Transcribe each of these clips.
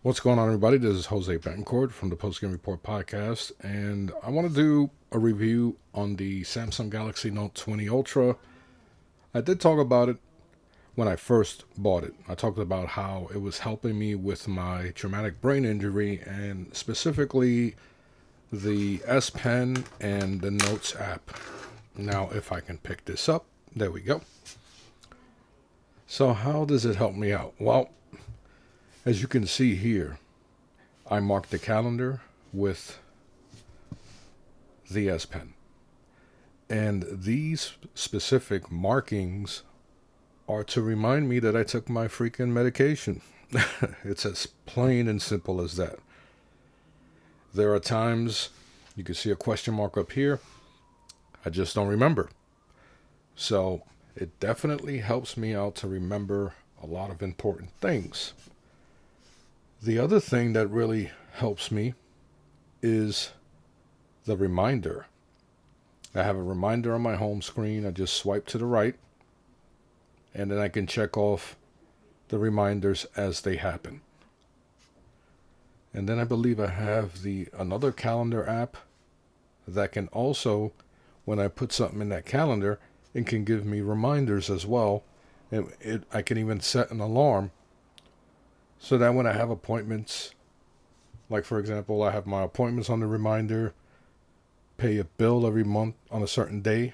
What's going on, everybody? This is Jose Betancourt from the Post Game Report podcast, and I want to do a review on the Samsung Galaxy Note 20 Ultra. I did talk about it when I first bought it. I talked about how it was helping me with my traumatic brain injury, and specifically the S Pen and the Notes app. Now, if I can pick this up, there we go. So, how does it help me out? Well, as you can see here, I marked the calendar with the S Pen. And these specific markings are to remind me that I took my freaking medication. It's as plain and simple as that. There are times you can see a question mark up here. I just don't remember. So it definitely helps me out to remember a lot of important things. The other thing that really helps me is the reminder. I have a reminder on my home screen. I just swipe to the right, and then I can check off the reminders as they happen. And then I believe I have another calendar app that can also, when I put something in that calendar, it can give me reminders as well. And I can even set an alarm so that when I have appointments, like for example, I have my appointments on the reminder, pay a bill every month on a certain day,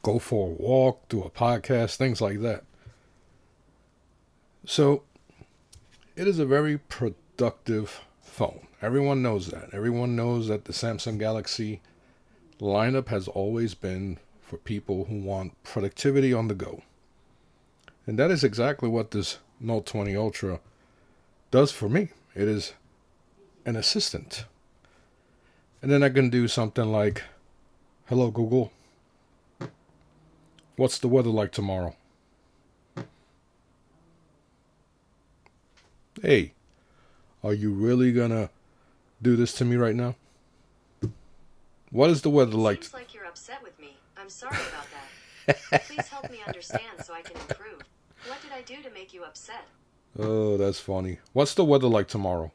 go for a walk, do a podcast, things like that. So it is a very productive phone. Everyone knows that. Everyone knows that the Samsung Galaxy lineup has always been for people who want productivity on the go. And that is exactly what this Note 20 Ultra does for me. It is an assistant. And then I can do something like, "Hello Google, what's the weather like tomorrow?" Hey, are you really gonna do this to me right now? What is the weather like? Seems like you're upset with me. I'm sorry about that. Please help me understand so I can improve. What did I do to make you upset? Oh, that's funny. What's the weather like tomorrow?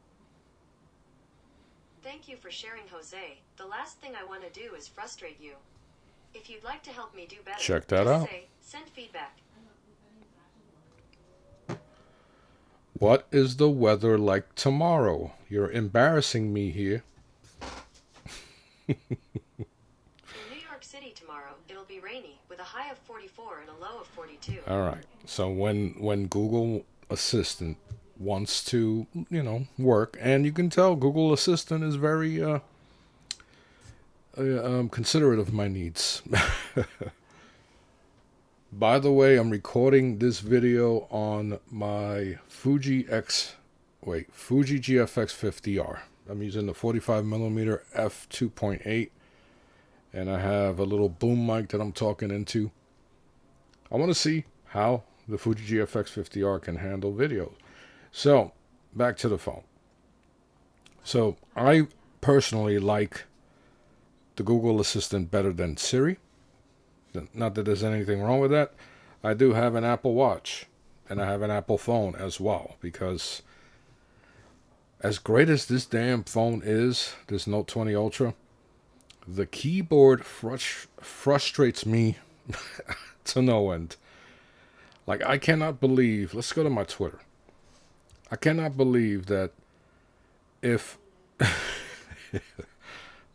Thank you for sharing, Jose. The last thing I want to do is frustrate you. If you'd like to help me do better, Check that just out. say, send feedback. What is the weather like tomorrow? You're embarrassing me here. In New York City tomorrow, it'll be rainy with a high of 44 and a low of 42. All right. So when Google Assistant wants to, work, and you can tell Google Assistant is very considerate of my needs. By the way, I'm recording this video on my Fuji GFX 50R. I'm using the 45mm f2.8, and I have a little boom mic that I'm talking into. I want to see how the Fuji GFX 50R can handle video. So, back to the phone. So, I personally like the Google Assistant better than Siri. Not that there's anything wrong with that. I do have an Apple Watch, and I have an Apple phone as well, because as great as this damn phone is, this Note 20 Ultra, the keyboard frustrates me to no end. Like, I cannot believe, let's go to my Twitter. I cannot believe that if,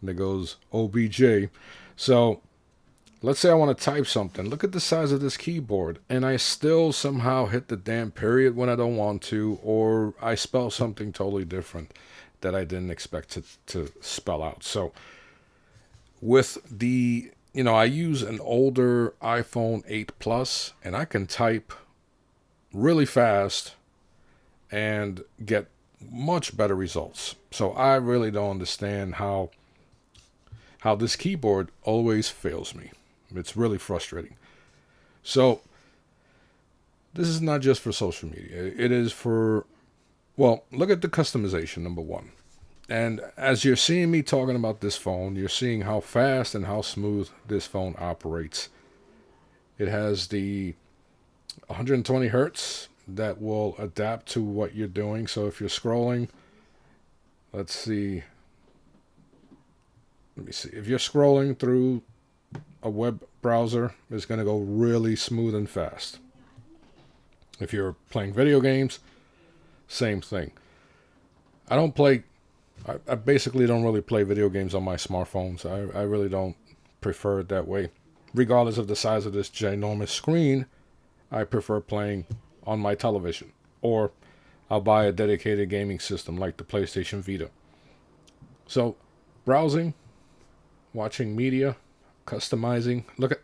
there goes OBJ. So, let's say I want to type something. Look at the size of this keyboard, and I still somehow hit the damn period when I don't want to, or I spell something totally different that I didn't expect to spell out. So, with the, I use an older iPhone 8 Plus, and I can type really fast and get much better results. So I really don't understand how this keyboard always fails me. It's really frustrating. So this is not just for social media. It is for, well, look at the customization, number one. And as you're seeing me talking about this phone, you're seeing how fast and how smooth this phone operates. It has the 120 hertz that will adapt to what you're doing. So if you're scrolling, let's see. Let me see. If you're scrolling through a web browser, it's going to go really smooth and fast. If you're playing video games, same thing. I don't play. I basically don't really play video games on my smartphones. I really don't prefer it that way. Regardless of the size of this ginormous screen, I prefer playing on my television. Or I'll buy a dedicated gaming system like the PlayStation Vita. So, browsing, watching media, customizing. Look at,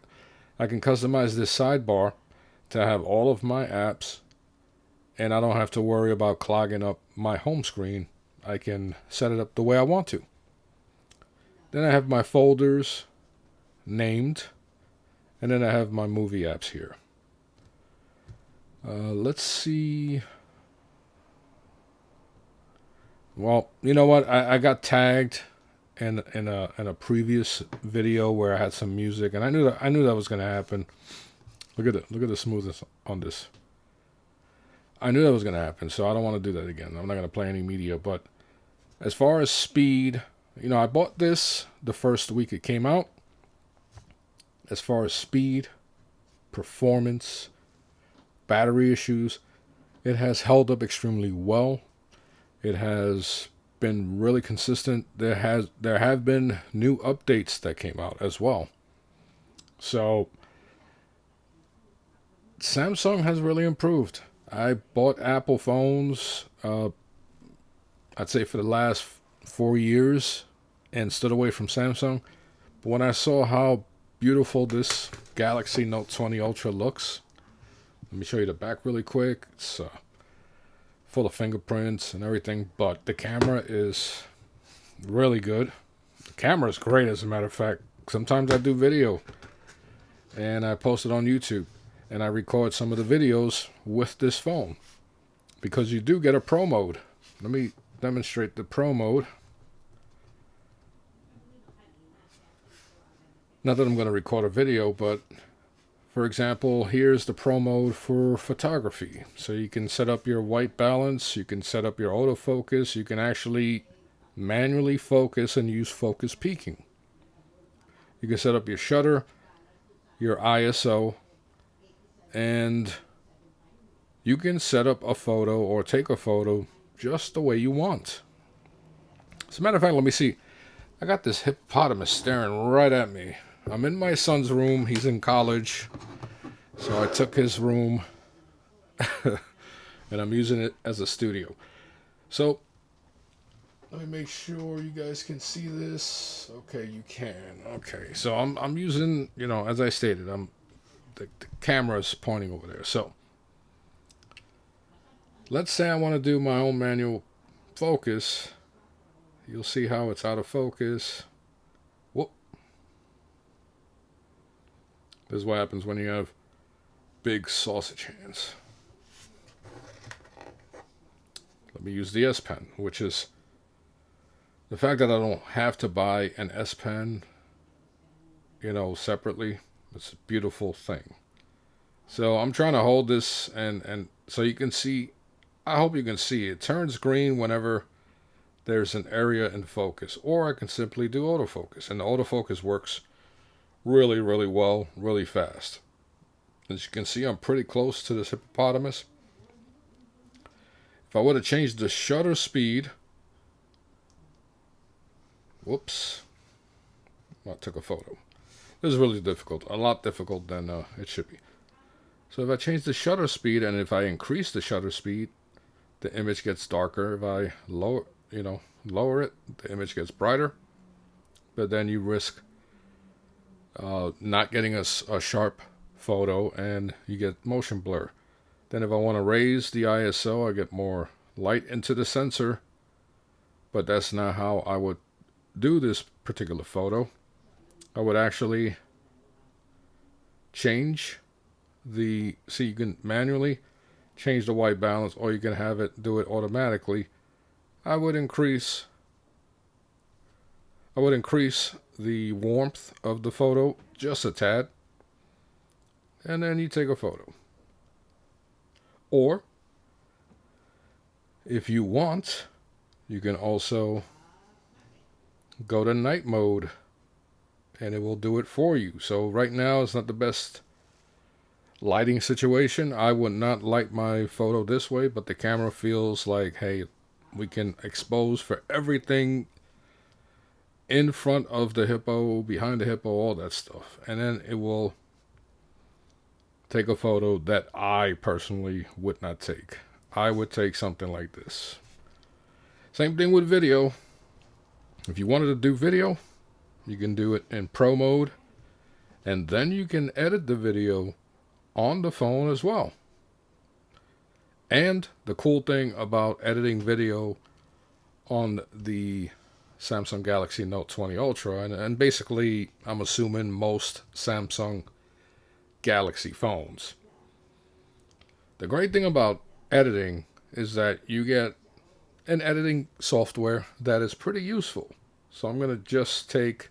I can customize this sidebar to have all of my apps, and I don't have to worry about clogging up my home screen. I can set it up the way I want to. Then I have my folders named, and then I have my movie apps here. Let's see. Well, you know what? I got tagged in a previous video where I had some music, and I knew that was going to happen. Look at the smoothness on this. I knew that was going to happen, so I don't want to do that again. I'm not going to play any media. But as far as speed, you know, I bought this the first week it came out. As far as speed, performance, battery issues, it has held up extremely well. It has been really consistent. There have been new updates that came out as well. So Samsung has really improved. I bought Apple phones, I'd say for the last 4 years, and stood away from Samsung. But when I saw how beautiful this Galaxy Note 20 Ultra looks, let me show you the back really quick. It's full of fingerprints and everything, but the camera is really good. The camera is great, as a matter of fact. Sometimes I do video, and I post it on YouTube, and I record some of the videos with this phone, because you do get a pro mode. Let me demonstrate the pro mode. Not that I'm going to record a video, but for example, here's the pro mode for photography. So you can set up your white balance, you can set up your autofocus, you can actually manually focus and use focus peaking. You can set up your shutter, your ISO, and you can set up a photo or take a photo just the way you want. As a matter of fact, let me see. I got this hippopotamus staring right at me. I'm in my son's room. He's in college. So I took his room and I'm using it as a studio. So let me make sure you guys can see this. Okay, you can. Okay, so I'm using, you know, as I stated, the camera's pointing over there. So let's say I want to do my own manual focus. You'll see how it's out of focus. Whoop. This is what happens when you have big sausage hands. Let me use the S Pen, which is the fact that I don't have to buy an S Pen, you know, separately. It's a beautiful thing. So I'm trying to hold this and so you can see, I hope you can see, it turns green whenever there's an area in focus, or I can simply do autofocus, and the autofocus works really, really well, really fast. As you can see, I'm pretty close to this hippopotamus. If I would have changed the shutter speed, whoops, I took a photo. This is really difficult, a lot difficult than it should be. So if I change the shutter speed, and if I increase the shutter speed, the image gets darker. If I lower it, the image gets brighter. But then you risk not getting a sharp photo, and you get motion blur. Then if I want to raise the ISO, I get more light into the sensor. But that's not how I would do this particular photo. I would actually change the, see, you can manually change the white balance, or you can have it do it automatically. I would increase the warmth of the photo just a tad, and then you take a photo. Or If you want, you can also go to night mode and it will do it for you. So right now it's not the best lighting situation. I would not light my photo this way, but the camera feels like, hey, we can expose for everything in front of the hippo, behind the hippo, all that stuff. And then it will take a photo that I personally would not take. I would take something like this. Same thing with video. If you wanted to do video, you can do it in pro mode, and then you can edit the video on the phone as well. And the cool thing about editing video on the Samsung Galaxy Note 20 Ultra, and basically I'm assuming most Samsung Galaxy phones, the great thing about editing is that you get an editing software that is pretty useful. So I'm going to just take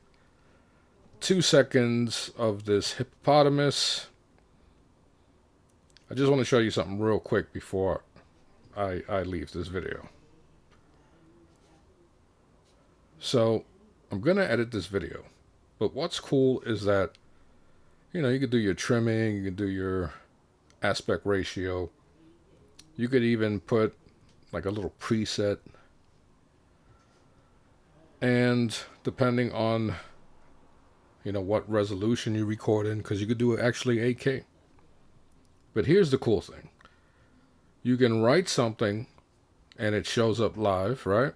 2 seconds of this hippopotamus. I just want to show you something real quick before I leave this video. So I'm going to edit this video. But what's cool is that, you know, you could do your trimming, you could do your aspect ratio. You could even put like a little preset. And depending on, you know, what resolution you record in, because you could do it actually 8K. But here's the cool thing. You can write something and it shows up live, right?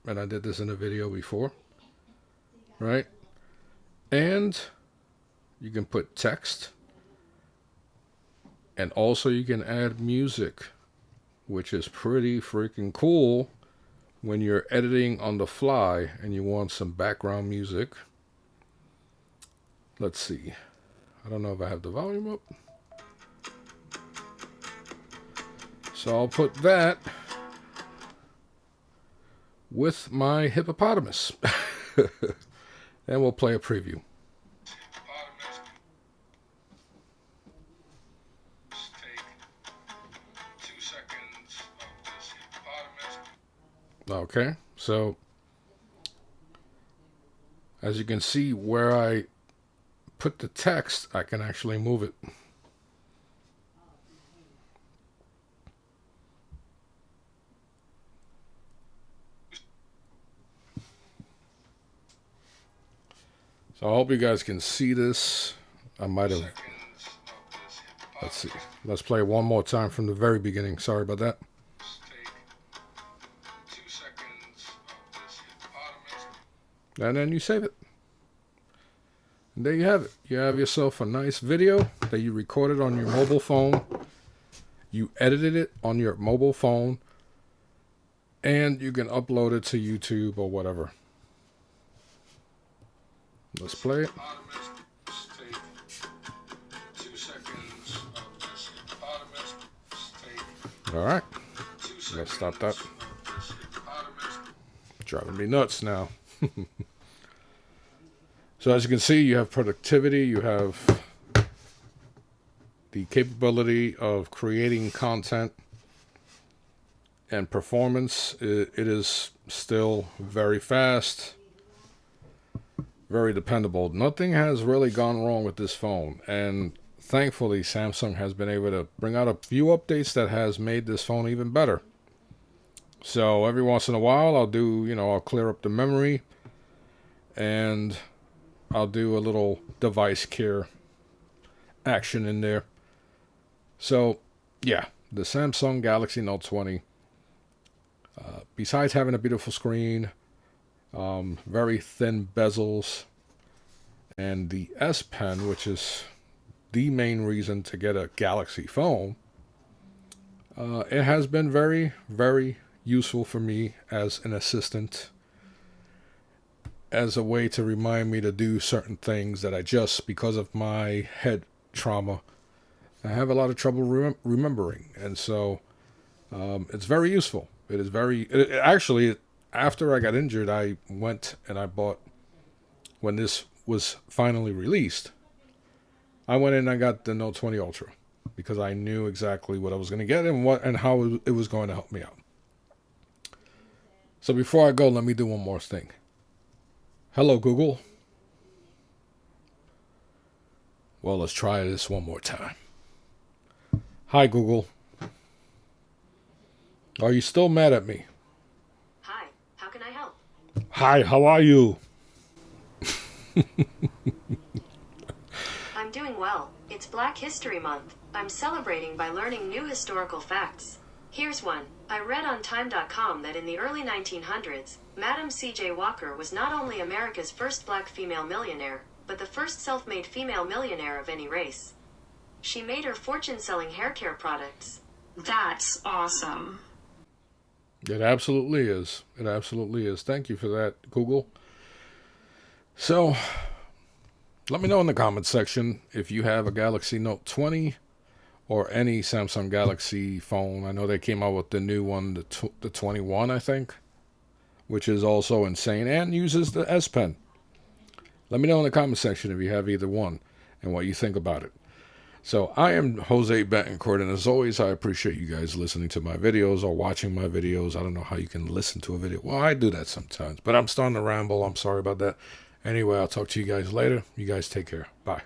And I did this in a video before, right? And you can put text. And also you can add music, which is pretty freaking cool when you're editing on the fly and you want some background music. Let's see. I don't know if I have the volume up. So I'll put that with my hippopotamus. And we'll play a preview. Okay, so as you can see where I put the text, I can actually move it. So I hope you guys can see this. I might have. Let's see. Let's play it one more time from the very beginning. Sorry about that. And then you save it. And there you have it. You have yourself a nice video that you recorded on your mobile phone. You edited it on your mobile phone. And you can upload it to YouTube or whatever. Let's play it. Alright. Let's stop that. Driving me nuts now. So as you can see, you have productivity, you have the capability of creating content, and performance. It is still very fast, very dependable. Nothing has really gone wrong with this phone, and thankfully Samsung has been able to bring out a few updates that has made this phone even better. So every once in a while I'll clear up the memory and I'll do a little device care action in there. So yeah, the Samsung Galaxy Note 20, besides having a beautiful screen, very thin bezels, and the S Pen, which is the main reason to get a Galaxy phone, it has been very, very useful for me as an assistant, as a way to remind me to do certain things that I just, because of my head trauma, I have a lot of trouble remembering. And so it's very useful. It is actually, after I got injured, I went and I bought, when this was finally released, I went in and I got the Note 20 Ultra because I knew exactly what I was going to get and how it was going to help me out. So before I go, let me do one more thing. Hello, Google. Well, let's try this one more time. Hi, Google. Are you still mad at me? Hi, how can I help? Hi, how are you? I'm doing well. It's Black History Month. I'm celebrating by learning new historical facts. Here's one. I read on Time.com that in the early 1900s, Madam C.J. Walker was not only America's first black female millionaire, but the first self-made female millionaire of any race. She made her fortune selling hair care products. That's awesome. It absolutely is. It absolutely is. Thank you for that, Google. So, let me know in the comments section if you have a Galaxy Note 20 or any Samsung Galaxy phone. I know they came out with the new one, the 21, I think, which is also insane and uses the S Pen. Let me know in the comment section if you have either one and what you think about it. So I am Jose Betancourt, and as always, I appreciate you guys listening to my videos or watching my videos. I don't know how you can listen to a video. Well, I do that sometimes, but I'm starting to ramble. I'm sorry about that. Anyway, I'll talk to you guys later. You guys take care. Bye.